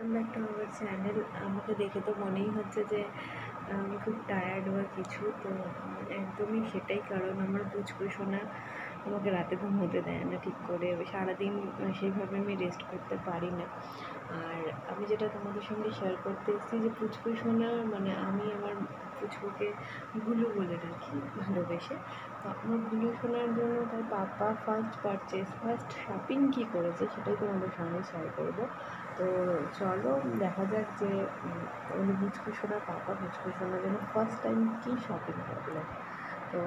Welcome back to our channel. আমাকে দেখে তো মনেই হচ্ছে যে আমি খুব টায়ার্ড বা কিছু, তো একদমই সেটাই কারণ আমার পুচকু সোনা আমাকে রাতে ঘুমোতে দেয় না ঠিক করে, সারাদিন সেইভাবে আমি রেস্ট করতে পারি না। আর আমি যেটা তোমাদের সঙ্গে শেয়ার করতে এসেছি যে পুচকু সোনা মানে আমি আমার পুচকুকে ভুলু বলে রাখি ভালোবেসে। তো আমার ভুলু সোনার জন্য তার পাপা ফার্স্ট শপিং কী করেছে সেটাই তোমাদের সঙ্গে শেয়ার করবো। তো চলো দেখা যাক যে উনি পুচকু সোনার পাপা পুচকু সোনার জন্য ফার্স্ট টাইম কী শপিং করলো। তো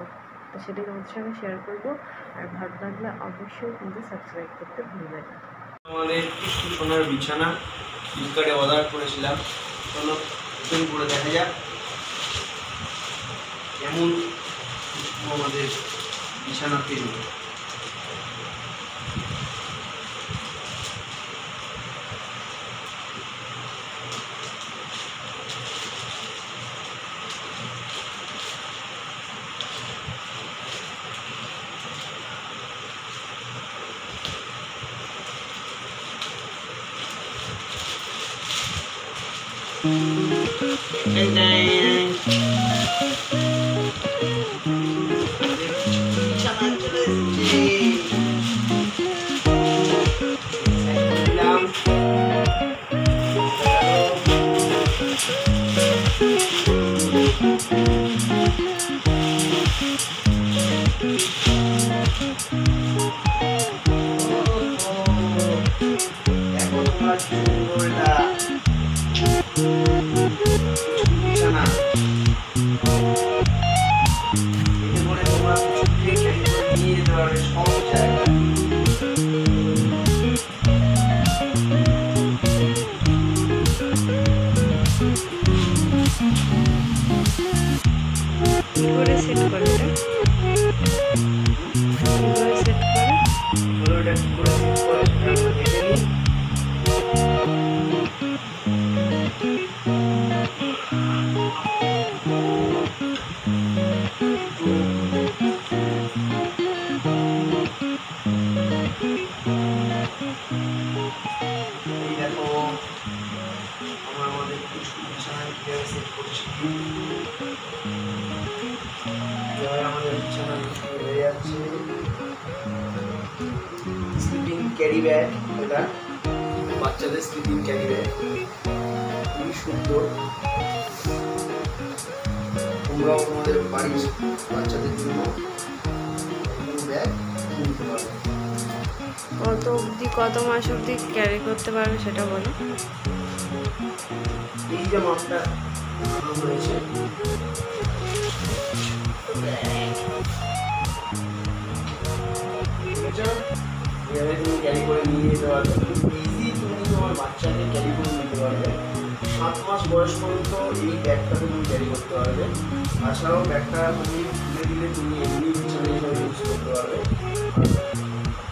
সেটাই তোমাদের সঙ্গে শেয়ার করবো। আর ভালো লাগলে অবশ্যই কিন্তু সাবস্ক্রাইব করতে ভুলবে না। আমাদের পুচকু সোনার বিছানা ফ্লিপকার্টে অর্ডার করেছিলাম, চলো ওপেন করে দেখা যাক কেমন আমাদের বিছানা পেল। সেট করে সেট করে স্লিপিং ক্যারি ব্যাগ, এটা বাচ্চাদের স্লিপিং ক্যারি ব্যাগ, খুবই সুন্দর। তোমরাও তোমাদের বাড়ির বাচ্চাদের জন্য ব্যাগ কিনতে পারবে। কত মাস অবধি ক্যারি করতে পারবে সেটা বলো। এই যে মাপটা হয়েছে এভাবে তুমি ক্যারি করে নিয়ে যেতে পারবে, ইজি তুমি তোমার বাচ্চাকে ক্যারি করে নিতে পারবে। 7 মাস বয়স পর্যন্ত এই ব্যাগটাকে তুমি ক্যারি করতে পারবে। তাছাড়াও ব্যাগটা তুমি তুলে দিলে তুমি এমনি বিছানা হিসাবে ইউজ করতে পারবে।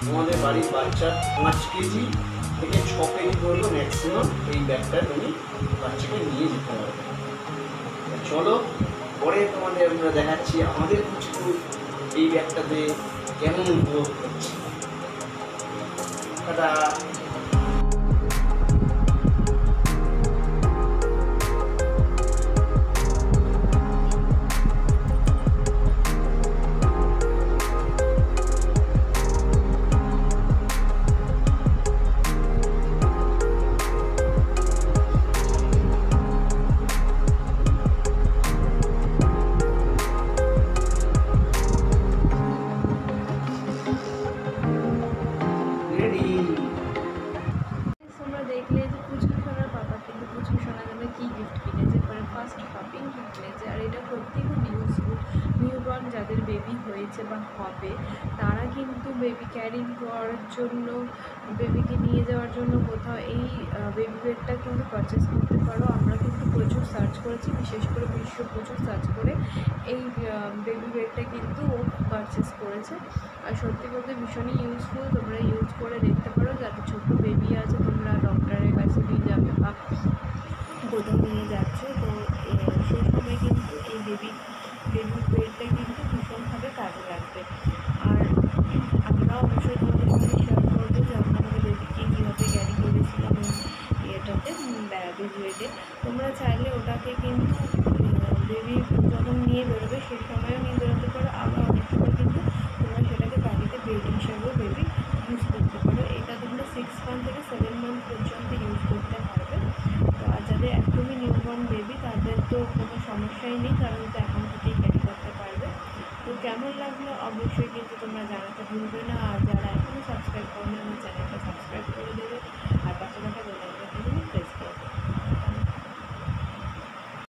তোমাদের বাড়ির বাচ্চার 5 কেজি থেকে 6 কেজি পর্যন্ত ম্যাক্সিমাম এই ব্যাগটা তুমি বাচ্চাকে নিয়ে যেতে পারবে। চলো পরে তোমাদের আমরা দেখাচ্ছি আমাদের কিছু এই ব্যাগটাতে কেমন উপভোগ করছি। টাটা। দেখলে যে পুচকু সোনার পাপা কিন্তু পুচকু সোনার জন্য কী গিফট কিনেছে, মানে ফার্স্ট শপিং কী কিনেছে। আর এটা সত্যি খুব ইউজফুল। নিউবর্ন যাদের বেবি হয়েছে বা হবে তারা কিন্তু বেবি ক্যারিং করার জন্য, বেবিকে নিয়ে যাওয়ার জন্য কোথাও এই বেবি বেডটা কিন্তু পারচেস করতে পারো। আমরা কিন্তু প্রচুর সার্চ করেছি, বিশেষ করে প্রচুর সার্চ করে এই বেবি বেডটা কিন্তু ও পারচেস করেছে। আর সত্যি বলতে ভীষণই ইউজফুল, তোমরা ইউজ করে দেখতে পারো। যাদের ছোট্ট বেবি আছে তোমরা ডক্টরের কাছে নিয়ে যাবে বা কোথাও নিয়ে যাচ্ছে, তো সেই সময় কিন্তু এই বেবি বেডটা কিন্তু ভীষণভাবে কাজে লাগবে। আর আমরা অবশ্যই তোমাদের সঙ্গে শেয়ার করবো যে আমরা আমাদের বেবিকে কীভাবে ক্যারি করেছিলাম ইয়েটাতে র্যাবিজ ওয়েটে। তোমরা চাইলে ওটাকে কিন্তু বেবি যখন নিয়ে বেরোবে সেই সময়ও নিয়ে বেরোতে পারো, আবার অনেক সময় কিন্তু তোমরা সেটাকে বাড়িতে বেড হিসাবেও বেবি ইউজ করতে পারো। এটা তোমরা 6 মান্থ থেকে 7 মান্থ পর্যন্ত ইউজ করতে পারবে। তো আর যাদের একদমই নিউবর্ন বেবি তাদের তো কোনো সমস্যাই নেই, কারণ তো এখন থেকেই ক্যারি করতে পারবে। তো কেমন লাগলো অবশ্যই কিন্তু তোমরা জানাতে ভুলবে না, আর যারা এখনও সাবস্ক্রাইব করো না আমার চ্যানেলটা